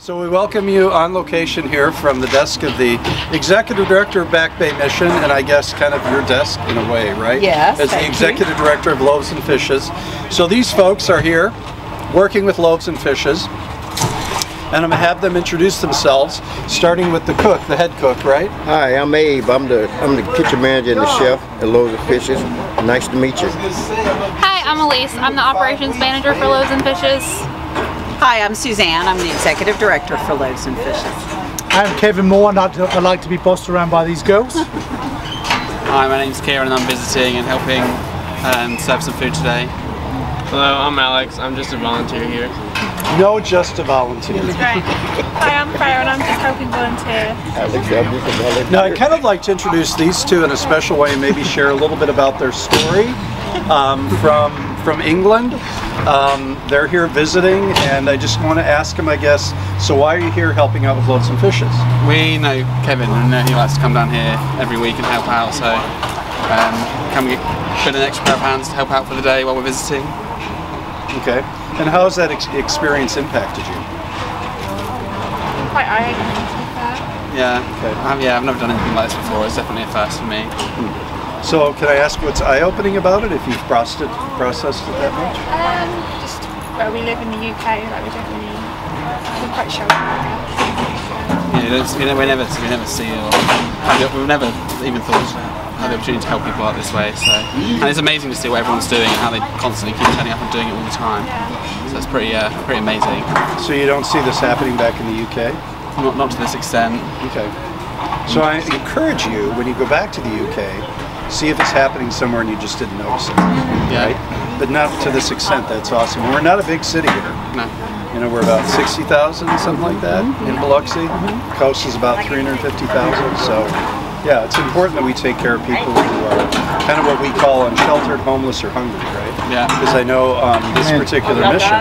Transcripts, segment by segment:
So we welcome you on location here from the desk of the Executive Director of Back Bay Mission, and I guess kind of your desk in a way, right? Yes, as the Executive Director of Loaves Fishes. So these folks are here working with Loaves Fishes, and I'm going to have them introduce themselves, starting with the cook, the head cook, right? Hi, I'm Abe. I'm the kitchen manager and the chef at Loaves Fishes. Nice to meet you. Hi, I'm Elise. I'm the operations manager for Loaves Fishes. Hi, I'm Suzanne. I'm the Executive Director for Loaves Fishes. I'm Kevin Moore, and I like to be bossed around by these girls. Hi, my name's Kieran and I'm visiting and helping serve some food today. Hello, I'm Alex. I'm just a volunteer here. No, just a volunteer. Right. Hi, I'm Freya and I'm just helping volunteer. Now, I'd kind of like to introduce these two in a special way and maybe share a little bit about their story from England. They're here visiting, and I just want to ask them, I guess, so why are you here helping out with Loaves Fishes? We know Kevin and he likes to come down here every week and help out, so can we put an extra pair of hands to help out for the day while we're visiting? Okay. And how has that experience impacted you? Quite eye-opening, to be fair. Yeah. Okay. I've never done anything like this before. It's definitely a first for me. So can I ask what's eye-opening about it, if you've processed it that much? Just where we live in the UK, like we're quite sheltered, I guess. Yeah, we never see or we've never even thought had the opportunity to help people out this way. So, and it's amazing to see what everyone's doing and how they constantly keep turning up and doing it all the time. So it's pretty amazing. So you don't see this happening back in the UK? Not to this extent. Okay. So I encourage you, when you go back to the UK, see if it's happening somewhere and you just didn't notice it. Yeah. Right? But not to this extent. That's awesome. We're not a big city here. No. You know, we're about 60,000, something like that, in Biloxi. Coast is about 350,000. So, yeah, it's important that we take care of people who are kind of what we call unsheltered, homeless, or hungry, right? Yeah. Because I know this particular mission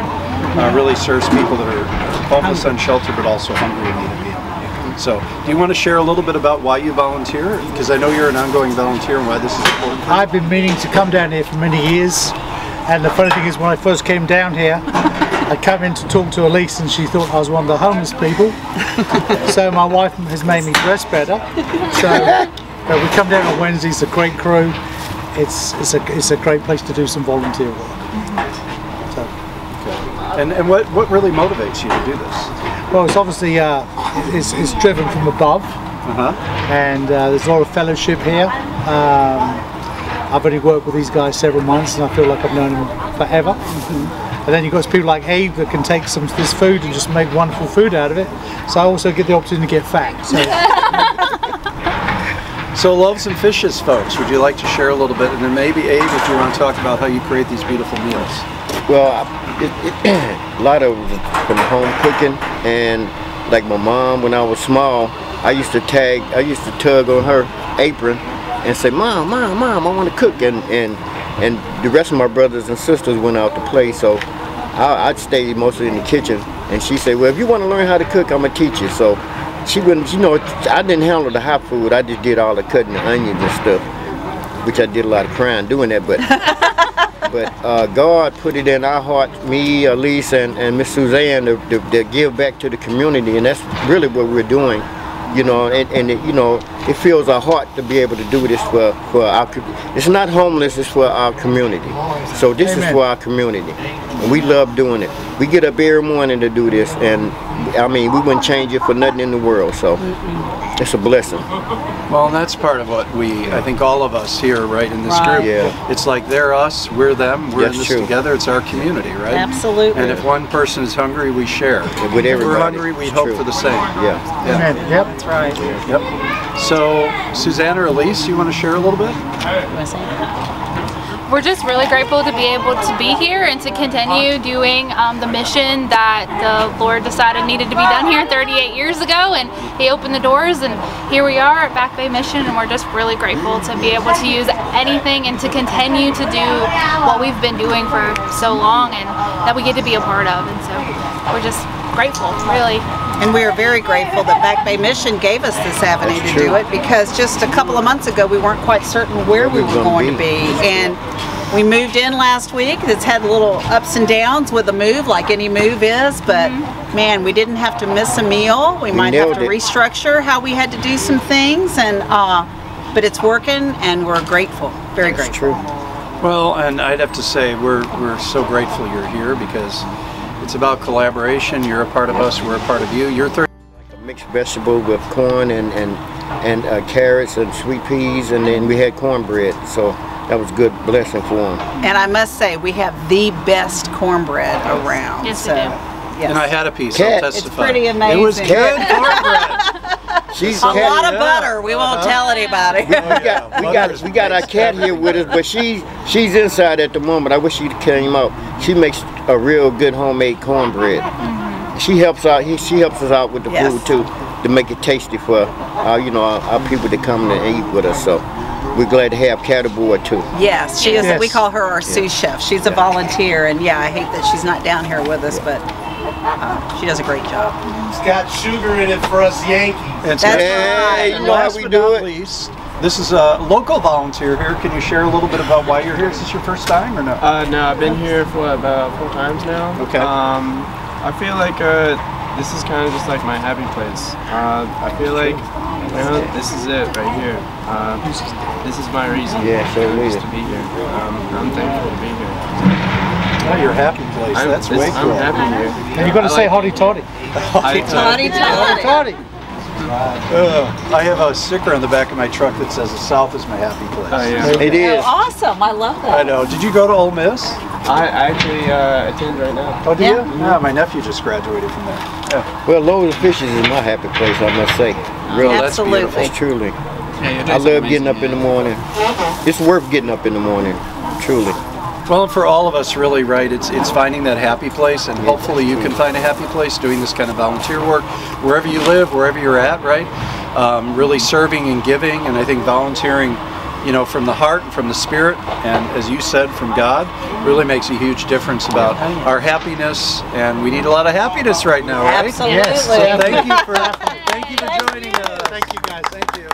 really serves people that are homeless, unsheltered, but also hungry and need a meal. So, do you want to share a little bit about why you volunteer? Because I know you're an ongoing volunteer and why this is important. I've been meaning to come down here for many years, and the funny thing is, when I first came down here, I came in to talk to Elise and she thought I was one of the homeless people. So my wife has made me dress better. So we come down on Wednesdays, a great crew. It's a great place to do some volunteer work. So. Okay. And what really motivates you to do this? Well, it's obviously it's driven from above, and there's a lot of fellowship here. I've only worked with these guys several months, and I feel like I've known them forever. And then you've got people like Abe that can take some of this food and just make wonderful food out of it. So I also get the opportunity to get fat. So Loaves Fishes, folks, would you like to share a little bit? And then maybe Abe, if you want to talk about how you create these beautiful meals. Well, a lot of it from home cooking, and like my mom, when I was small, I used to tug on her apron and say, Mom, I want to cook, and the rest of my brothers and sisters went out to play, so I'd stay mostly in the kitchen. And she said, well, if you want to learn how to cook, I'm going to teach you. So she wouldn't, I didn't handle the hot food. I just did all the cutting the onions and stuff, which I did a lot of crying doing that. But God put it in our heart, me, Elise, and Miss Suzanne, to give back to the community, and that's really what we're doing. It fills our heart to be able to do this for our community. It's not homeless, it's for our community. So this is for our community, and we love doing it. We get up every morning to do this, and I mean, we wouldn't change it for nothing in the world, so it's a blessing. Well, and that's part of what I think all of us here, right, in this group, it's like they're us, we're them, we're in this together, it's our community, right? Absolutely. And if one person is hungry, we share. With everybody. If we're hungry, we hope for the same. Yeah. Yep. That's right. Yep. So, Suzanne or Elise, you want to share a little bit? We're just really grateful to be able to be here and to continue doing the mission that the Lord decided needed to be done here 38 years ago, and He opened the doors, and here we are at Back Bay Mission, and we're just really grateful to be able to use anything and to continue to do what we've been doing for so long and that we get to be a part of, and so we're just grateful, really. And we are very grateful that Back Bay Mission gave us this avenue to do it, because just a couple of months ago we weren't quite certain where we were going to be, and We moved in last week. It's had little ups and downs with the move, like any move is, but man, we didn't have to miss a meal. We might have to restructure how we had to do some things, and but it's working, and we're grateful, very grateful. True. Well, and I'd have to say we're so grateful you're here because it's about collaboration. You're a part of us, we're a part of you. You're Mixed vegetable with corn and carrots and sweet peas, and then we had cornbread. So that was good blessing for them. And I must say, we have the best cornbread around. Yes, so, we do. yes. And I had a piece. Cat. I'll testify. It's pretty amazing. It was good cornbread. She's A lot of butter. We won't tell anybody. We got our cat here with us, but she's inside at the moment. I wish she came out. She makes a real good homemade cornbread. She helps out. She helps us out with the food too, to make it tasty for our people that come and eat with us. So we're glad to have Cat aboard too. Yes, she is. We call her our sous chef. She's a volunteer, and yeah, I hate that she's not down here with us, but she does a great job. It's got sugar in it for us Yankees. That's right. You know how we do it. Least, this is a local volunteer here. Can you share a little bit about why you're here? Is this your first time or no? No, I've been here for about 4 times now. Okay. I feel like this is kind of just like my happy place. I feel like this is it right here. This is my reason to be here. I'm thankful to be here. Oh, your happy place. That's way cool. I'm happy here. And you've got to say hotty toddy. Toddy, toddy. Toddy. I have a sticker on the back of my truck that says the South is my happy place. Oh, yeah. It is. Awesome. I love that. I know. Did you go to Ole Miss? I actually attend right now. Oh, do you? Yeah, my nephew just graduated from there. Yeah. Well, Loaves Fishes is my happy place, I must say. Really, Absolutely. that's beautiful. Truly. Yeah, I love getting up in the morning. It's worth getting up in the morning, truly. Well, for all of us, really, right? It's finding that happy place, and hopefully you can find a happy place doing this kind of volunteer work wherever you live, wherever you're at, right? Really serving and giving, and I think volunteering, from the heart, from the spirit, and as you said, from God, really makes a huge difference about our happiness, and we need a lot of happiness right now, right? Absolutely. Yes. So thank you for joining us. Thank you, guys. Thank you.